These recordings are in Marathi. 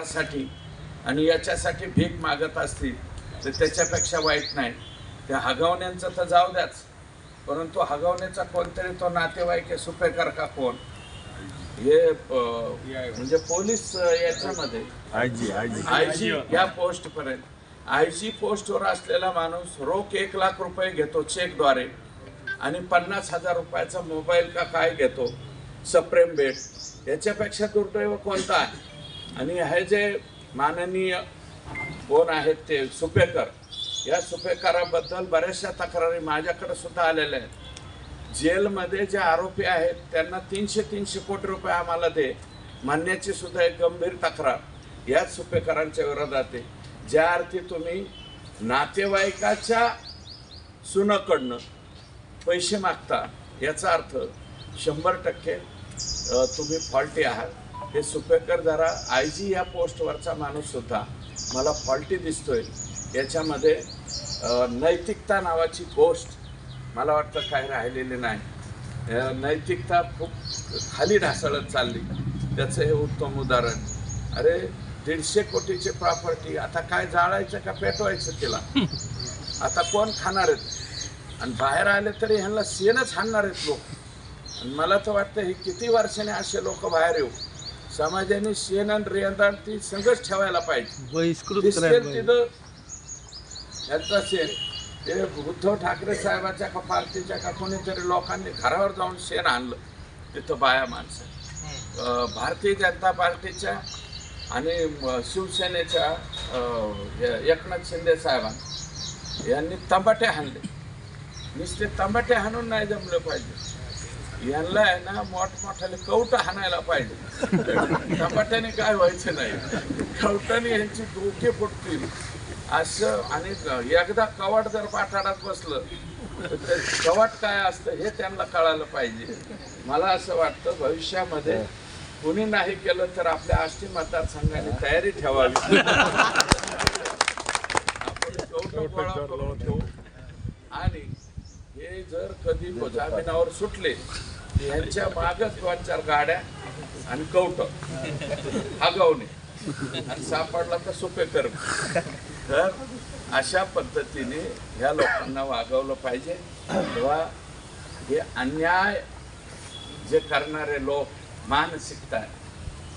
साठी आणि याच्यासाठी भीक मागत असतील तर त्याच्यापेक्षा वाईट नाही. त्या हगवण्यांचं तर जाऊ द्याच, परंतु हगवण्याचा कोणतरी तो नातेवाईक आहे, सुपेकर का कोण हे म्हणजे पोलीस याच्यामध्ये आयजी या पोस्ट पर्यंत आयजी पोस्टवर असलेला माणूस रोख 1 लाख रुपये घेतो चेकद्वारे आणि 50,000 रुपयाचा मोबाईल का काय घेतो सप्रेम भेट. याच्यापेक्षा दुर्दैव कोणता आहे? आणि हे जे माननीय कोण आहेत ते सुपेकर, या सुपेकराबद्दल बऱ्याचशा तक्रारी माझ्याकडे सुद्धा आलेल्या आहेत. जेलमध्ये जे आरोपी आहेत त्यांना 300 कोटी रुपये आम्हाला दे म्हणण्याची सुद्धा एक गंभीर तक्रार याच सुपेकरांच्या विरोधात आहे. ज्या अर्थी तुम्ही नातेवाईकाच्या सुनाकडनं पैसे मागता याचा अर्थ 100% तुम्ही फॉल्टी आहात. हे सुपेकर जरा आयजी या पोस्टवरचा माणूस सुद्धा मला फॉल्टी दिसतोय. याच्यामध्ये नैतिकता नावाची गोष्ट मला वाटतं काही राहिलेली नाही. नैतिकता खूप खाली ढासळत चालली. त्याचं हे उत्तम उदाहरण. अरे 150 कोटीची प्रॉपर्टी आता काय जाळायचं का पेटवायचं तिला? आता कोण खाणार आहेत? आणि बाहेर आले तरी ह्यांना शेणच हाणणार आहेत लोक. आणि मला तर वाटतं हे किती वर्षाने असे लोक बाहेर येऊ. समाजाने शेण आणि रेंदाण ती संघच ठेवायला पाहिजे. तिथं यांचा शेण ते उद्धव ठाकरे साहेबाच्या का पार्टीच्या का कोणीतरी लोकांनी घरावर जाऊन शेण आणलं तिथं बाया माणसं. भारतीय जनता पार्टीच्या आणि शिवसेनेच्या एकनाथ शिंदे साहेबांनी यांनी तंबाटे हाणले. नुसते तंबाटे हाणून नाही जमले पाहिजे, यांना आहे ना मोठमोठ्याने कवटं हाणायला पाहिजे. तंबाट्याने काय व्हायचं नाही, कवटाने यांची डोके फुटतील असं. आणि एकदा कवाट जर पाठाडात बसलं तर ते कवाट काय असतं हे त्यांना कळायला पाहिजे. मला असं वाटतं भविष्यामध्ये कुणी नाही केलं तर आपल्या आष्टी मतदारसंघाने तयारी ठेवावी. आपण कवटं गोळा करून ठेवू आणि हे जर कधी जामिनावर सुटले यांच्या मागच 2-4 गाड्या आणि कवटं हगवणे आणि सापडला तर सुपेकर. तर अशा पद्धतीने ह्या लोकांना वागवलं पाहिजे. तेव्हा हे अन्याय जे करणारे लोक मानसिकता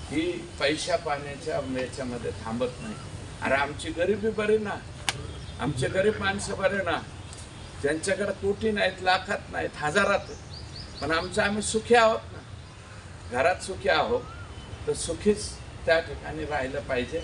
ही पैशा पाण्याच्या याच्यामध्ये थांबत नाही. अरे आमची गरिबी बरी ना, आमचे गरीब माणसं बरे ना, ज्यांच्याकडे कोटी नाहीत, लाखात नाहीत, हजारात, पण आम्ही सुखी आहोत ना, घरात सुखी आहोत. तर सुखीच त्या ठिकाणी राहिलं पाहिजे.